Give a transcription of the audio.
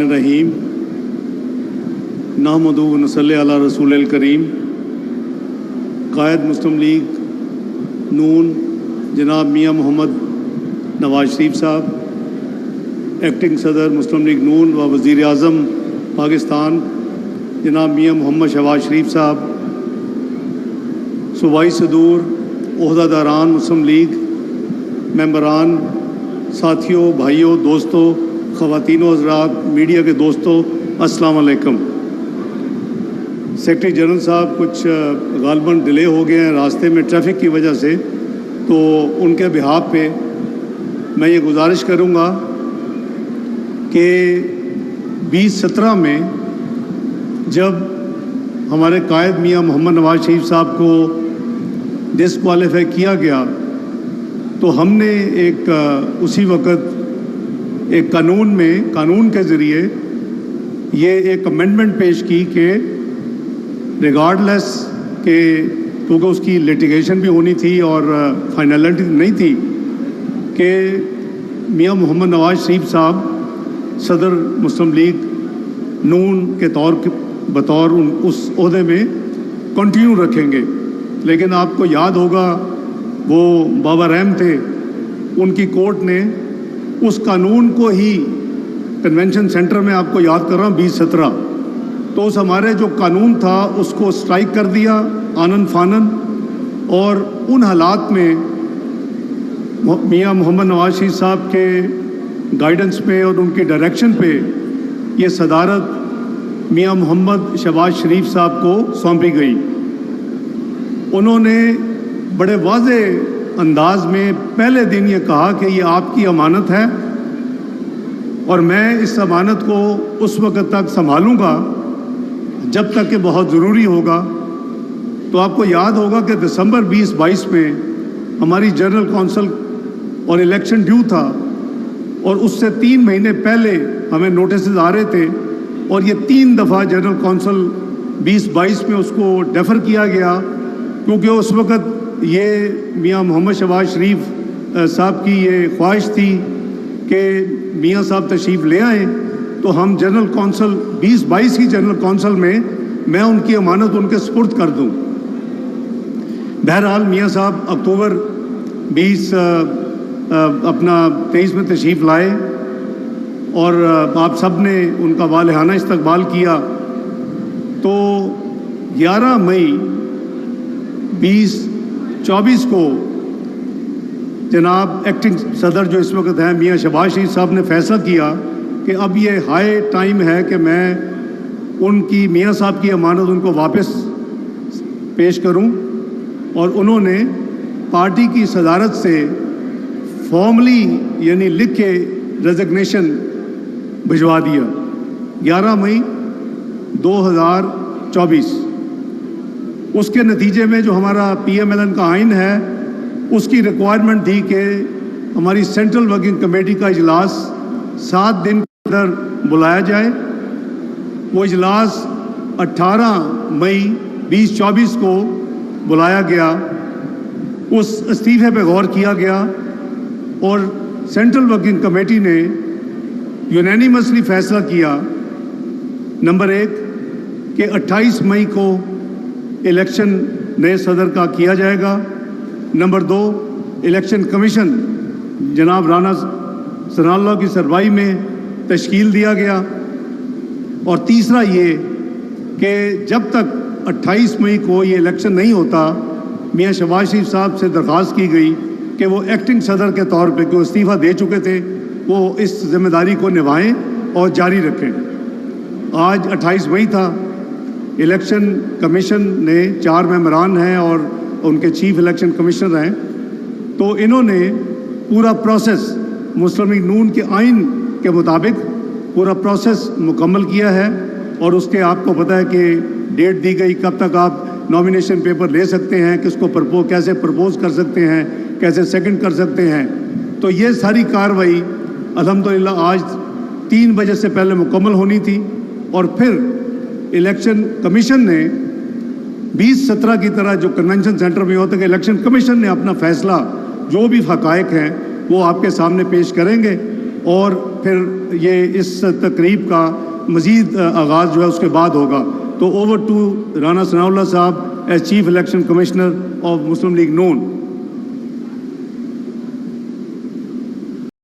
रहीम नहमदु व नसल्ली अला रसूलिल करीम। कायद मुस्लिम लीग नून जनाब मियाँ मोहम्मद नवाज शरीफ साहब, एक्टिंग सदर मुस्लिम लीग नून व वज़ीर आज़म पाकिस्तान जनाब मियाँ मोहम्मद शहबाज शरीफ साहब, सूबाई सदूर ओहदादारान मुस्लिम लीग, मेंबरान, साथियों, भाइयों, दोस्तों, ख़वातीनो हज़रात, मीडिया के दोस्तों, अस्सलाम वालेकुम। सेक्रेटरी जनरल साहब कुछ गालबन डिले हो गए हैं रास्ते में ट्रैफिक की वजह से, तो उनके बिहाफ पे मैं ये गुजारिश करूँगा कि 2017 में जब हमारे कायद मियाँ मोहम्मद नवाज शरीफ साहब को डिसक्वालीफाई किया गया तो हमने उसी वक़्त एक कानून के ज़रिए ये एक अमेंडमेंट पेश की कि रिगार्डलेस के क्योंकि उसकी लिटिगेशन भी होनी थी और फाइनलिटी नहीं थी कि मियाँ मोहम्मद नवाज शरीफ साहब सदर मुस्लिम लीग नून के बतौर उस ओहदे में कंटिन्यू रखेंगे। लेकिन आपको याद होगा वो बाबा रहम थे, उनकी कोर्ट ने उस कानून को ही कन्वेंशन सेंटर में, आपको याद कर रहा हूँ 2017, तो उस हमारे जो कानून था उसको स्ट्राइक कर दिया आनन फानन। और उन हालात में मियाँ मोहम्मद नवाज शरीफ साहब के गाइडेंस पे और उनकी डायरेक्शन पे ये सदारत मियाँ मोहम्मद शहबाज शरीफ साहब को सौंपी गई। उन्होंने बड़े वाज़े अंदाज में पहले दिन ये कहा कि ये आपकी अमानत है और मैं इस अमानत को उस वक़्त तक संभालूंगा जब तक कि बहुत ज़रूरी होगा। तो आपको याद होगा कि दिसंबर 2022 में हमारी जनरल कौंसिल और इलेक्शन ड्यू था और उससे 3 महीने पहले हमें नोटिस आ रहे थे और ये 3 दफ़ा जनरल कौंसिल 2022 में उसको डेफर किया गया क्योंकि उस वक़्त ये मियाँ मोहम्मद शहबाज शरीफ साहब की ये ख्वाहिश थी कि मियाँ साहब तशरीफ़ ले आएँ तो हम जनरल कौंसिल 2022 की जनरल कौंसिल में मैं उनकी अमानत उनके सुपुर्द कर दूँ। बहरहाल मियाँ साहब अक्टूबर 23 में तशरीफ़ लाए और आप सब ने उनका वालिहाना इस्तकबाल किया। तो 11 मई 2024 को जनाब एक्टिंग सदर जो इस वक्त हैं मियाँ शहबाज शरीफ साहब ने फैसला किया कि अब ये हाई टाइम है कि मैं उनकी मियाँ साहब की अमानत उनको वापस पेश करूं। और उन्होंने पार्टी की सदारत से फॉर्मली यानी लिख के रेजिग्नेशन भिजवा दिया 11 मई 2024। उसके नतीजे में जो हमारा PMLN का आइन है उसकी रिक्वायरमेंट थी कि हमारी सेंट्रल वर्किंग कमेटी का इजलास 7 दिन के अंदर बुलाया जाए। वो इजलास 18 मई 2024 को बुलाया गया। उस इस्तीफे पे गौर किया गया और सेंट्रल वर्किंग कमेटी ने यूनानिमसली फैसला किया नंबर 1 कि 28 मई को इलेक्शन नए सदर का किया जाएगा। नंबर 2 इलेक्शन कमीशन जनाब राना सनाउल्लाह की सरवाई में तश्कील दिया गया। और तीसरा ये कि जब तक 28 मई को ये इलेक्शन नहीं होता मियाँ शहबाज शरीफ साहब से दरख्वास्त की गई कि वो एक्टिंग सदर के तौर पे जो इस्तीफ़ा दे चुके थे वो इस जिम्मेदारी को निभाएं और जारी रखें। आज 28 मई था, इलेक्शन कमीशन ने 4 मेंबरान हैं और उनके चीफ इलेक्शन कमिश्नर हैं। तो इन्होंने पूरा प्रोसेस मुस्लिम लीग नून के आइन के मुताबिक पूरा प्रोसेस मुकम्मल किया है और उसके आपको पता है कि डेट दी गई कब तक आप नॉमिनेशन पेपर ले सकते हैं, किसको कैसे प्रपोज कर सकते हैं, कैसे सेकंड कर सकते हैं। तो ये सारी कार्रवाई अल्हम्दुलिल्लाह आज 3 बजे से पहले मुकम्मल होनी थी। और फिर इलेक्शन कमीशन ने 2017 की तरह जो कन्वेंशन सेंटर में होता है कि इलेक्शन कमीशन ने अपना फैसला जो भी हक़ाइक़ हैं वो आपके सामने पेश करेंगे اور پھر یہ اس تقریب کا مزید آغاز جو ہے اس کے بعد ہوگا. تو over to Rana Sanaullah صاحب as chief election commissioner of Muslim League known.